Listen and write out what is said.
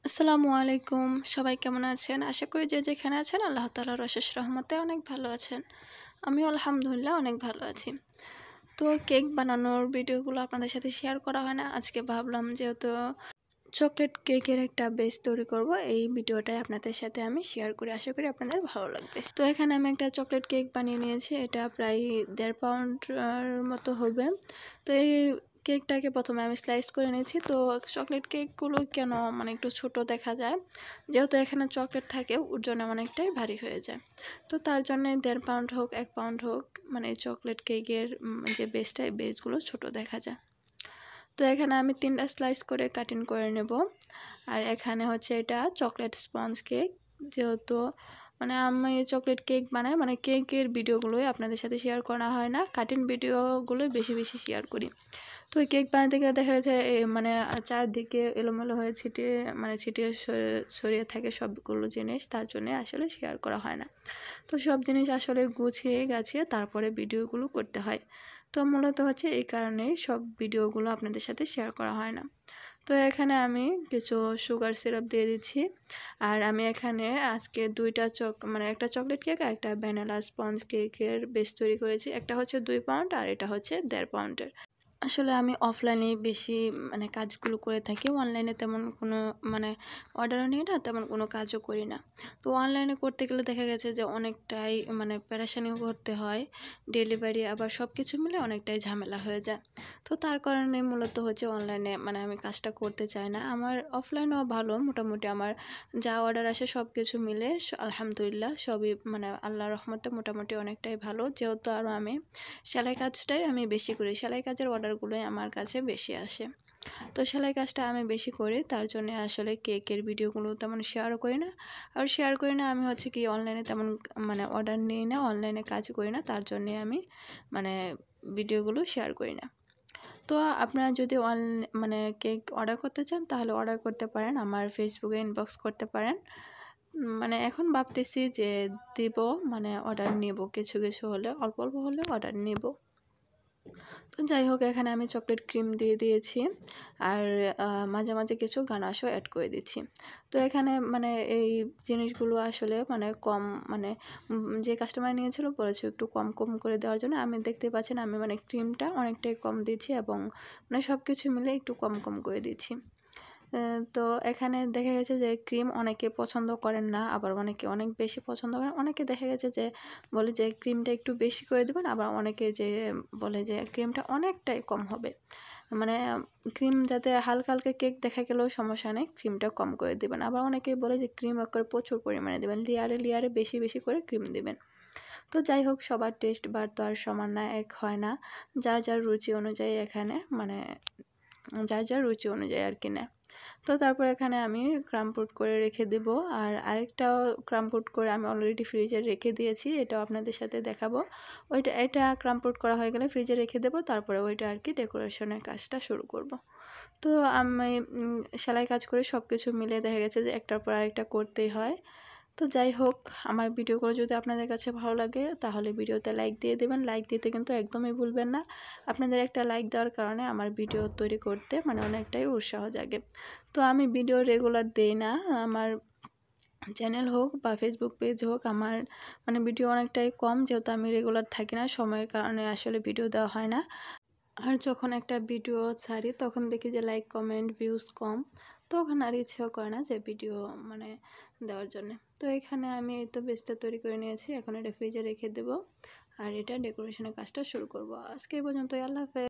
আসসালামু আলাইকুম। সবাই কেমন আছেন? আশা করি যে যেখানে আছেন আল্লাহ তাআলার অশেষ রহমতে অনেক ভালো আছেন। আমিও আলহামদুলিল্লাহ অনেক ভালো আছি। তো কেক বানানোর ভিডিওগুলো আপনাদের সাথে শেয়ার করা হয় না। আজকে ভাবলাম যেহেতু চকলেট কেকের একটা বেস তৈরি করব, এই ভিডিওটাই আপনাদের সাথে আমি শেয়ার করি। আশা করি আপনাদের ভালো লাগবে। তো এখানে আমি একটা চকলেট কেক বানিয়ে নিয়েছি। এটা প্রায় 1.5 পাউন্ড মতো হবে। তো এই কেকটাকে প্রথমে আমি স্লাইস করে নিয়েছি। তো চকলেট কেকগুলো কেন একটু ছোট দেখা যায়, যেহেতু এখানে চকলেট থাকে ওর জন্য অনেকটাই ভারী হয়ে যায়। তো তার জন্য 1.5 পাউন্ড হোক 1 পাউন্ড হোক চকলেট কেকের যে বেসটা, এই বেসগুলো ছোট দেখা যায়। তো এখানে আমি 3টা স্লাইস করে কাটিং করে নেব। আর এখানে হচ্ছে এটা চকলেট স্পঞ্জ কেক। যেহেতু আমি চকলেট কেক বানাই, কেকের ভিডিওগুলোই আপনাদের সাথে শেয়ার করা হয় না, কাটিং ভিডিওগুলোই বেশি বেশি শেয়ার করি। তো এই কেক বানাতে গেলে দেখা যাচ্ছে চারদিকে এলোমেলো হয়ে ছিটিয়ে ছড়িয়ে থাকে সবগুলো জিনিস, তার জন্য আসলে শেয়ার করা হয় না। তো সব জিনিস আসলে গুছিয়ে গাছিয়ে তারপরে ভিডিওগুলো করতে হয়। তো মূলত হচ্ছে এই কারণেই সব ভিডিওগুলো আপনাদের সাথে শেয়ার করা হয় না। তো এখানে আমি কিছু সুগার সিরাপ দিয়ে দিচ্ছি। আর আমি এখানে আজকে একটা চকলেট কেক আর একটা ভ্যানিলা স্পঞ্জ কেকের বেস তৈরি করেছি। একটা হচ্ছে 2 পাউন্ড আর এটা হচ্ছে 1.5 পাউন্ডের। আসলে আমি অফলাইনে বেশি কাজগুলো করে থাকি। অনলাইনে তেমন কোনো অর্ডারও নিই না, তেমন কোনো কাজও করি না। তো অনলাইনে করতে গেলে দেখা গেছে যে অনেকটাই পেরেশানিও করতে হয়। ডেলিভারি আবার সব কিছু মিলে অনেকটাই ঝামেলা হয়ে যায়। তো তার কারণে মূলত হচ্ছে অনলাইনে আমি কাজটা করতে চাই না। আমার অফলাইনেও ভালো, মোটামুটি আমার যা অর্ডার আসে সব কিছু মিলে আলহামদুলিল্লাহ সবই আল্লাহর রহমতে মোটামুটি অনেকটাই ভালো। যেহেতু আরও আমি সেলাই কাজটাই আমি বেশি করি, সেলাই কাজের অর্ডারগুলোই আমার কাছে বেশি আসে। তো সেলাই কাজটা আমি বেশি করি, তার জন্য আসলে কেকের ভিডিওগুলো তেমন শেয়ারও করি না। আর শেয়ার করি না আমি হচ্ছে কি অনলাইনে তেমন অর্ডার নিই না, অনলাইনে কাজ করি না, তার জন্যে আমি ভিডিওগুলো শেয়ার করি না। তো আপনারা যদি কেক অর্ডার করতে চান তাহলে অর্ডার করতে পারেন, আমার ফেসবুকে ইনবক্স করতে পারেন। এখন ভাবতেছি যে দিব, অর্ডার নেব, কিছু কিছু হলে অল্প অল্প হলে অর্ডার নেব। তো যাই হোক, এখানে আমি চকলেট ক্রিম দিয়ে দিয়েছি আর মাঝে মাঝে কিছু গানাশও অ্যাড করে দিচ্ছি। তো এখানে এই জিনিসগুলো আসলে কম যে কাস্টমার নিয়েছিল বলেছে একটু কম কম করে দেওয়ার জন্য। আমি দেখতে পাচ্ছেন আমি ক্রিমটা অনেকটাই কম দিচ্ছি এবং সব কিছু মিলে একটু কম কম করে দিচ্ছি। তো এখানে দেখা গেছে যে ক্রিম অনেকে পছন্দ করেন না, আবার অনেকে অনেক বেশি পছন্দ করেন। অনেকে দেখা গেছে যে বলে যে ক্রিমটা একটু বেশি করে দেবেন, আবার অনেকে যে বলে যে ক্রিমটা অনেকটাই কম হবে। ক্রিম যাতে হালকা হালকা কেক দেখা গেলেও সমস্যা নেই, ক্রিমটা কম করে দেবেন। আবার অনেকেই বলে যে ক্রিম করে প্রচুর পরিমাণে দেবেন, লেয়ারে লেয়ারে বেশি বেশি করে ক্রিম দেবেন। তো যাই হোক, সবার টেস্ট বার তো আর সমান না, এক হয় না। যার যার রুচি অনুযায়ী এখানে যার যার রুচি অনুযায়ী আর কি না। তো তারপর এখানে আমি ক্রাম্পুট করে রেখে দেব। আর আরেকটাও ক্রাম্পুট করে আমি অলরেডি ফ্রিজে রেখে দিয়েছি, এটাও আপনাদের সাথে দেখাবো। এটা ক্রাম্পুট করা হয়ে গেলে ফ্রিজে রেখে দেবো, তারপরে ওইটা আর কি ডেকোরেশনের কাজটা শুরু করব। তো আমি সেলাই কাজ করে সব কিছু মিলে দেখা গেছে যে একটার পর আরেকটা করতেই হয়। তো যাই হোক, আমার ভিডিওগুলো যদি আপনাদের কাছে ভালো লাগে তাহলে ভিডিওতে লাইক দিয়ে দেবেন। লাইক দিতে কিন্তু একদমই ভুলবেন না। আপনাদের একটা লাইক দেওয়ার কারণে আমার ভিডিও তৈরি করতে অনেকটাই উৎসাহ জাগে। তো আমি ভিডিও রেগুলার দেই না, আমার চ্যানেল হোক বা ফেসবুক পেজ হোক, আমার ভিডিও অনেকটাই কম, যেহেতু আমি রেগুলার থাকি না, সময়ের কারণে আসলে ভিডিও দেওয়া হয় না। আর যখন একটা ভিডিও ছাড়ি তখন দেখি যে লাইক কমেন্ট ভিউজ কম, তখন আর ইচ্ছেও করে না যে ভিডিও দেওয়ার জন্য। তো এখানে আমি এই তো বেসটা তৈরি করে নিয়েছি, এখন এটা ফ্রিজে রেখে দেবো আর এটা ডেকোরেশনের কাজটা শুরু করব। আজকে এই পর্যন্তই, আল্লাহ হাফেজ।